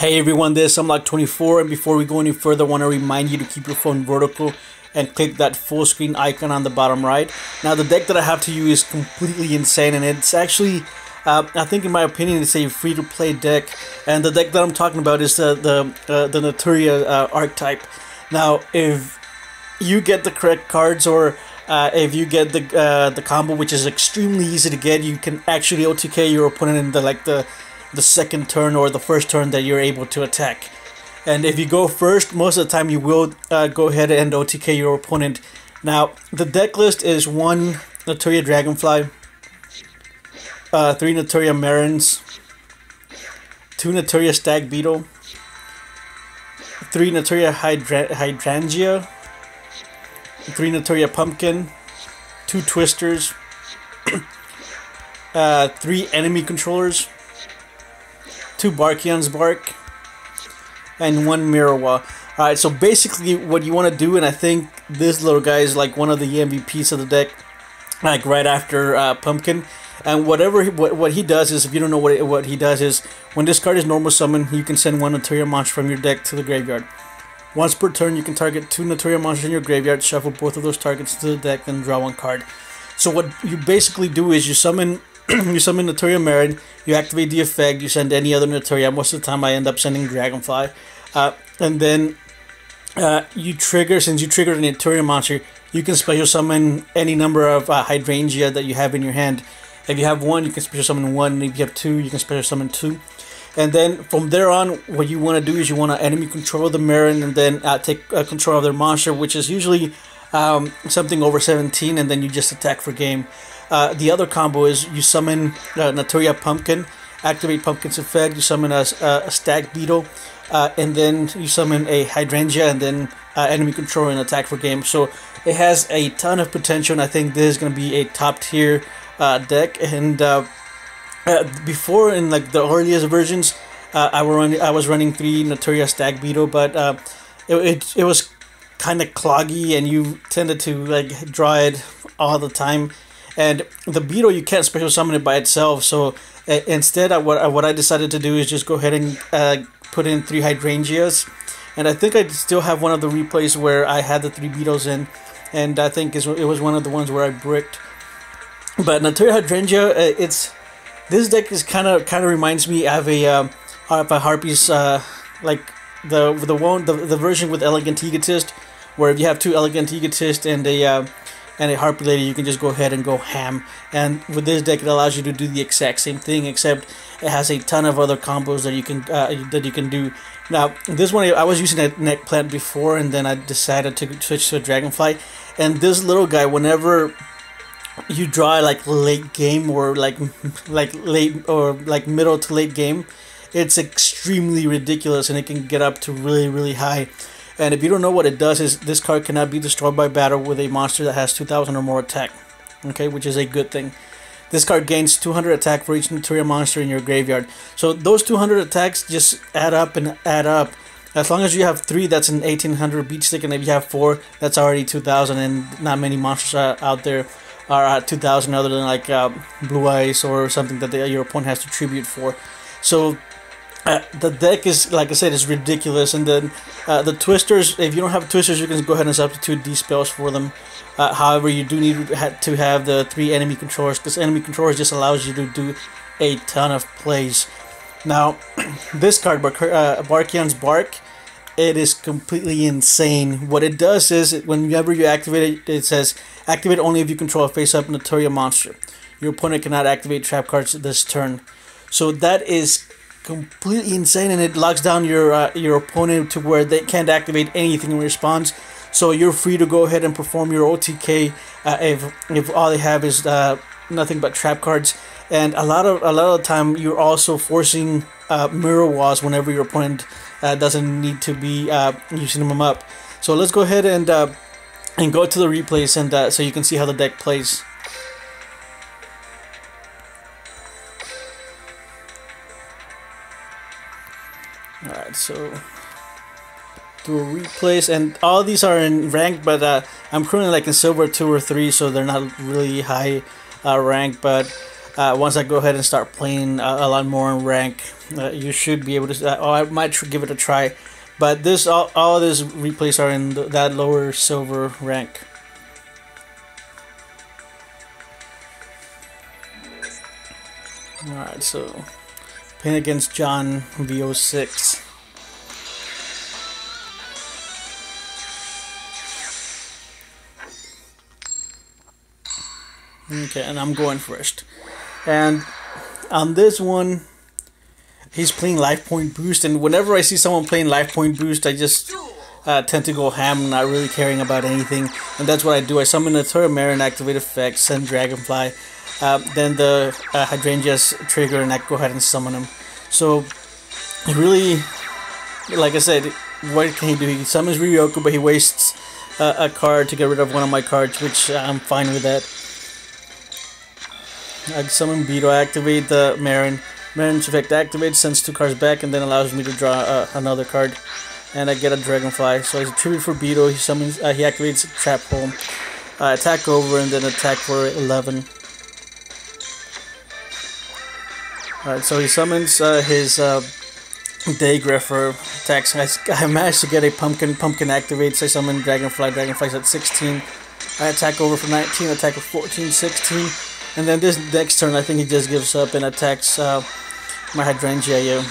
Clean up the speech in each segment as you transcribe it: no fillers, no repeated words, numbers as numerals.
Hey everyone, this is Unlock24, and before we go any further, I want to remind you to keep your phone vertical and click that full screen icon on the bottom right. Now the deck that I have to use is completely insane, and it's actually, I think in my opinion, it's a free-to-play deck, and the deck that I'm talking about is the Naturia archetype. Now if you get the correct cards, or if you get the combo, which is extremely easy to get, you can actually OTK your opponent in the second turn or the first turn that you're able to attack. And if you go first, most of the time you will go ahead and OTK your opponent. Now the deck list is 1 Naturia Dragonfly, 3 Naturia MARRONs, 2 Naturia STAG BEETLE, 3 Naturia HYDRANGEA, 3 Naturia Pumpkin, 2 Twisters, 3 enemy controllers, 2 Barkion's Bark, and 1 Mirror. Alright, so basically what you want to do, and I think this little guy is like one of the MVPs of the deck, like right after Pumpkin. And what he does is, if you don't know what he does is, when this card is normal summon, you can send 1 Naturia monster from your deck to the graveyard. Once per turn, you can target 2 Naturia monsters in your graveyard, shuffle both of those targets to the deck, then draw 1 card. So what you basically do is you summon Naturia MARRON, you activate the effect, you send any other Naturia. Most of the time I end up sending Dragonfly. And then you trigger, since you triggered a Naturia monster, you can special summon any number of Hydrangea that you have in your hand. If you have 1, you can special summon 1, and if you have 2, you can special summon 2. And then from there on, what you want to do is you want to enemy control the MARRON, and then take control of their monster, which is usually something over 17, and then you just attack for game. The other combo is you summon Naturia Pumpkin, activate Pumpkin's effect, you summon a STAG BEETLE, and then you summon a Hydrangea, and then enemy control and attack for game. So it has a ton of potential, and I think this is going to be a top tier deck. And before, in like the earliest versions, I was running 3 Naturia STAG BEETLE, but it was kind of cloggy, and you tended to like draw it all the time. And the BEETLE, you can't special summon it by itself, so instead what I decided to do is just go ahead and put in 3 Hydrangeas. And I think I still have one of the replays where I had the 3 BEETLEs in, and I think it was one of the ones where I bricked. But Naturia Hydrangea, this deck is kind of reminds me of a Harpy's, like the version with Elegant Egotist, where if you have 2 Elegant Egotists and a Harpy Lady, you can just go ahead and go ham. And with this deck, it allows you to do the exact same thing, except it has a ton of other combos that you can do. Now, this one I was using a neck plant before, and then I decided to switch to a Dragonfly. And this little guy, whenever you draw like late game, or like late or like middle to late game, it's extremely ridiculous, and it can get up to really high. And if you don't know what it does, is this card cannot be destroyed by battle with a monster that has 2,000 or more attack, okay, which is a good thing. This card gains 200 attack for each Naturia monster in your graveyard. So those 200 attacks just add up and add up. As long as you have 3, that's an 1800 beat stick, and if you have 4, that's already 2,000, and not many monsters out there are at 2,000 other than like Blue Eyes or something that your opponent has to tribute for. So the deck is, like I said, is ridiculous. And then the Twisters, if you don't have Twisters, you can go ahead and substitute these spells for them. However, you do need to have the 3 enemy controllers, because enemy controllers just allows you to do a ton of plays. Now, this card, Barkion's Bark, it is completely insane. What it does is, whenever you activate it, it says, activate only if you control a face-up Naturia monster. Your opponent cannot activate trap cards this turn. So that is completely insane, and it locks down your opponent to where they can't activate anything in response. So you're free to go ahead and perform your OTK if all they have is nothing but trap cards. And a lot of the time, you're also forcing mirror walls whenever your opponent doesn't need to be using them up. So let's go ahead and go to the replays, and so you can see how the deck plays. Alright, so do a replays, and all these are in rank, but I'm currently like in silver 2 or 3, so they're not really high rank. But once I go ahead and start playing a lot more in rank, you should be able to. Oh, I might give it a try, but this all of these replays are in that lower silver rank. Alright, so playing against John VO6. Okay, and I'm going first. And on this one, he's playing life point boost, and whenever I see someone playing life point boost, I just tend to go ham, not really caring about anything, and that's what I do. I summon the Naturia MARRON, activate effects, send Dragonfly, then the Hydrangeas trigger, and I go ahead and summon him. So, really, like I said, what can he do? He summons Ryoko, but he wastes a card to get rid of one of my cards, which I'm fine with that. I summon BEETLE, activate the MARRON. MARRON's effect activates, sends 2 cards back, and then allows me to draw another card. And I get a Dragonfly. So it's a tribute for BEETLE. He summons. He activates Trap Hole, attack over, and then attack for 11. Alright, so he summons his Daygriffer, attacks. I managed to get a Pumpkin. Pumpkin activates. I summon Dragonfly. Dragonfly's at 16. I attack over for 19. Attack for 14, 16. And then this next turn, I think he just gives up and attacks my Hydrangea.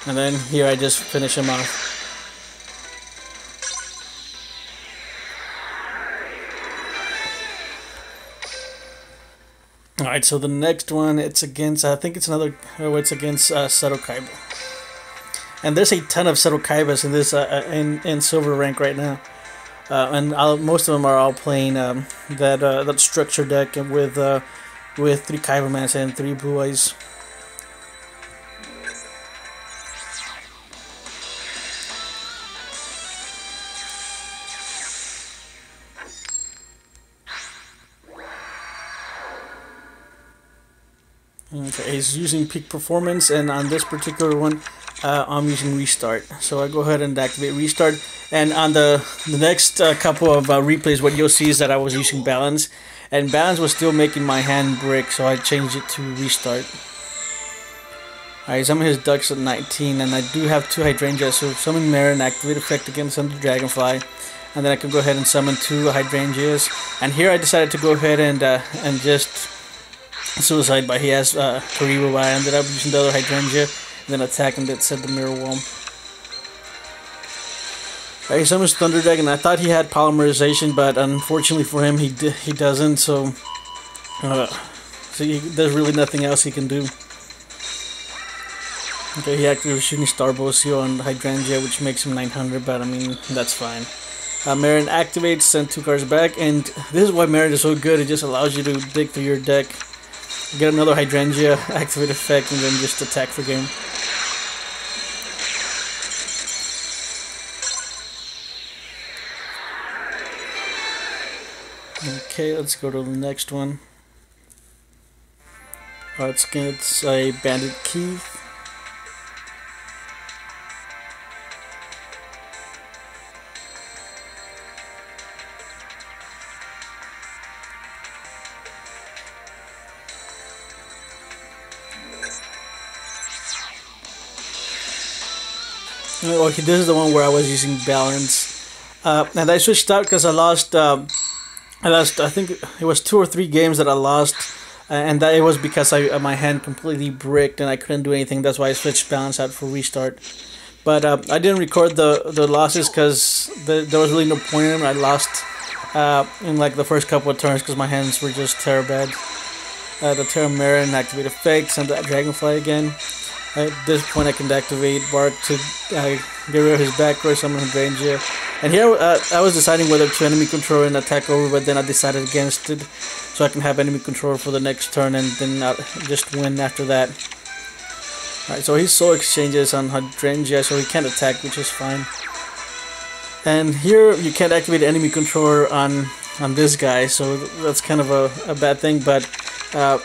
And then here I just finish him off. Alright, so the next one, it's against, I think it's another, it's against Seto Kaiba. And there's a ton of Seto Kaibas in this, in silver rank right now. And most of them are all playing that structure deck with 3 Kaiba Mans and 3 Blue Eyes. Okay, he's using Peak Performance, and on this particular one, I'm using Restart. So I go ahead and activate Restart, and on the next couple of replays, what you'll see is that I was using Balance, and Balance was still making my hand brick, so I changed it to Restart. Alright, summon his Ducks at 19, and I do have 2 Hydrangeas, so summon MARRON, activate effect again, summon the Dragonfly, and then I can go ahead and summon 2 Hydrangeas. And here I decided to go ahead and just suicide, but he has Karibu, but I ended up using the other Hydrangea, and then attack, and that set the mirror wall. He summons Thunder Deck, and I thought he had polymerization, but unfortunately for him, he doesn't. So there's really nothing else he can do. Okay, he activates Shooting Star Bocio on Hydrangea, which makes him 900, but I mean that's fine. MARRON activates, send 2 cards back, and this is why MARRON is so good. It just allows you to dig through your deck, get another Hydrangea, activate effect, and then just attack for game. Okay, let's go to the next one. It's against a Bandit Keith. Okay, this is the one where I was using Balance, and I switched out because I lost. I think it was 2 or 3 games that I lost, and that it was because my hand completely bricked and I couldn't do anything. That's why I switched Balance out for Restart. But I didn't record the losses because there was really no point in them. I lost in like the first couple of turns because my hands were just terrible. The Terra MARRON, activate effects, and that Dragonfly again. At this point I can activate Bark to get rid of his back row, summon Hydrangea. And here I was deciding whether to enemy control and attack over, but then I decided against it, so I can have enemy control for the next turn and then just win after that. Alright, so he soul exchanges on Hydrangea, so he can't attack, which is fine. And here you can't activate enemy controller on this guy, so that's kind of a bad thing, but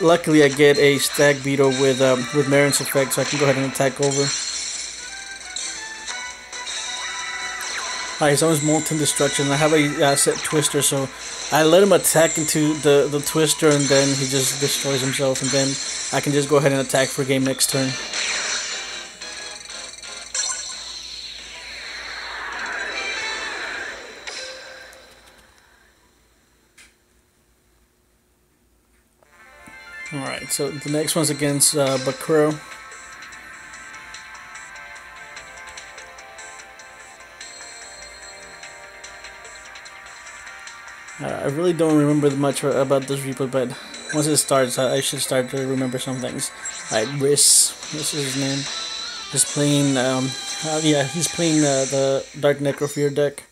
luckily I get a STAG BEETLE with MARRON's effect, so I can go ahead and attack over. Alright, so it's Molten Destruction. I have a set Twister, so I let him attack into the twister, and then he just destroys himself, and then I can just go ahead and attack for game next turn. Alright, so the next one's against Bakuro. I really don't remember much about this replay, but once it starts, I should start to remember some things. Alright, this is his name. He's playing, yeah, he's playing the Dark Necrofear deck,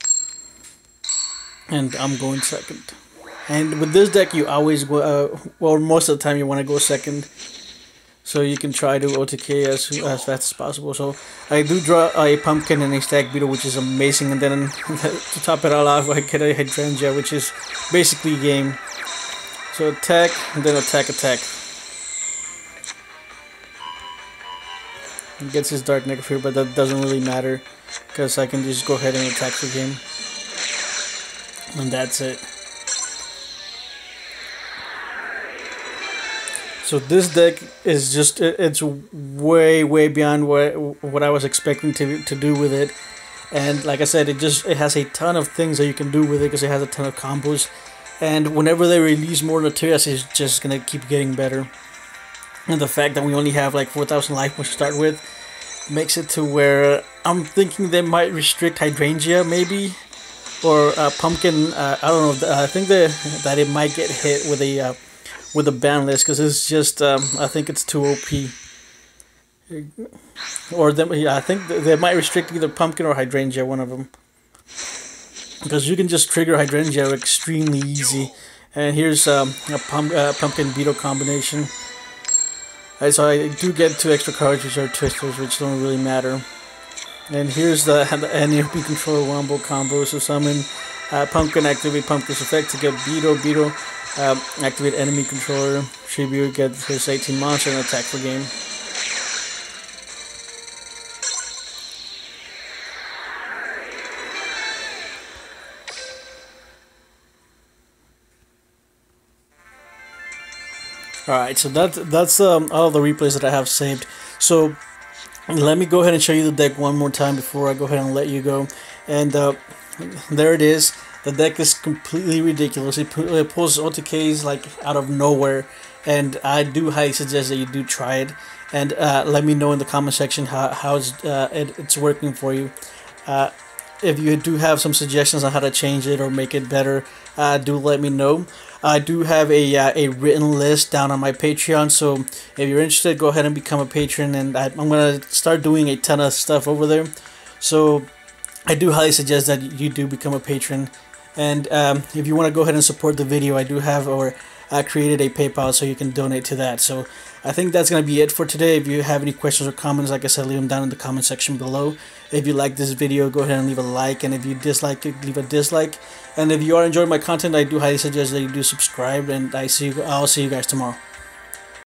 and I'm going second. And with this deck, you always go, well, most of the time you want to go second, so you can try to OTK as fast as possible. So I do draw a Pumpkin and a Stag Beetle, which is amazing, and then to top it all off, I get a Hydrangea, which is basically game. So attack, and then attack. He gets his Dark Necrofear, but that doesn't really matter, because I can just go ahead and attack for game. And that's it. So this deck is just, it's way beyond what I was expecting to do with it. And like I said, it has a ton of things that you can do with it, because it has a ton of combos. And whenever they release more Naturias, it's just going to keep getting better. And the fact that we only have like 4,000 life points to start with makes it to where I'm thinking they might restrict Hydrangea maybe. Or Pumpkin, I don't know, I think that it might get hit with a ban list, because it's just I think it's too OP. Or yeah, I think they might restrict either Pumpkin or Hydrangea, one of them, because you can just trigger Hydrangea extremely easy. And here's a Pumpkin Beetle combination. Right, so I do get 2 extra cards, which are twisters, which don't really matter. And here's the NEOP controller wombo combo. So summon Pumpkin, activate Pumpkin's effect to get Beetle. Activate enemy controller, tribute, get his 18 monster, and attack for game. Alright, so that's all the replays that I have saved. So let me go ahead and show you the deck one more time before I go ahead and let you go. And there it is. The deck is completely ridiculous. It pulls OTKs like out of nowhere, and I do highly suggest that you do try it. And let me know in the comment section how it's working for you. If you do have some suggestions on how to change it or make it better, do let me know. I do have a written list down on my Patreon, so if you're interested, go ahead and become a patron, and I'm going to start doing a ton of stuff over there. So I do highly suggest that you do become a patron. And if you want to go ahead and support the video, I do have I created a PayPal, so you can donate to that. So I think that's going to be it for today. If you have any questions or comments, like I said, leave them down in the comment section below. If you like this video, go ahead and leave a like, and if you dislike it, leave a dislike. And if you are enjoying my content, I do highly suggest that you do subscribe, and I'll see you guys tomorrow.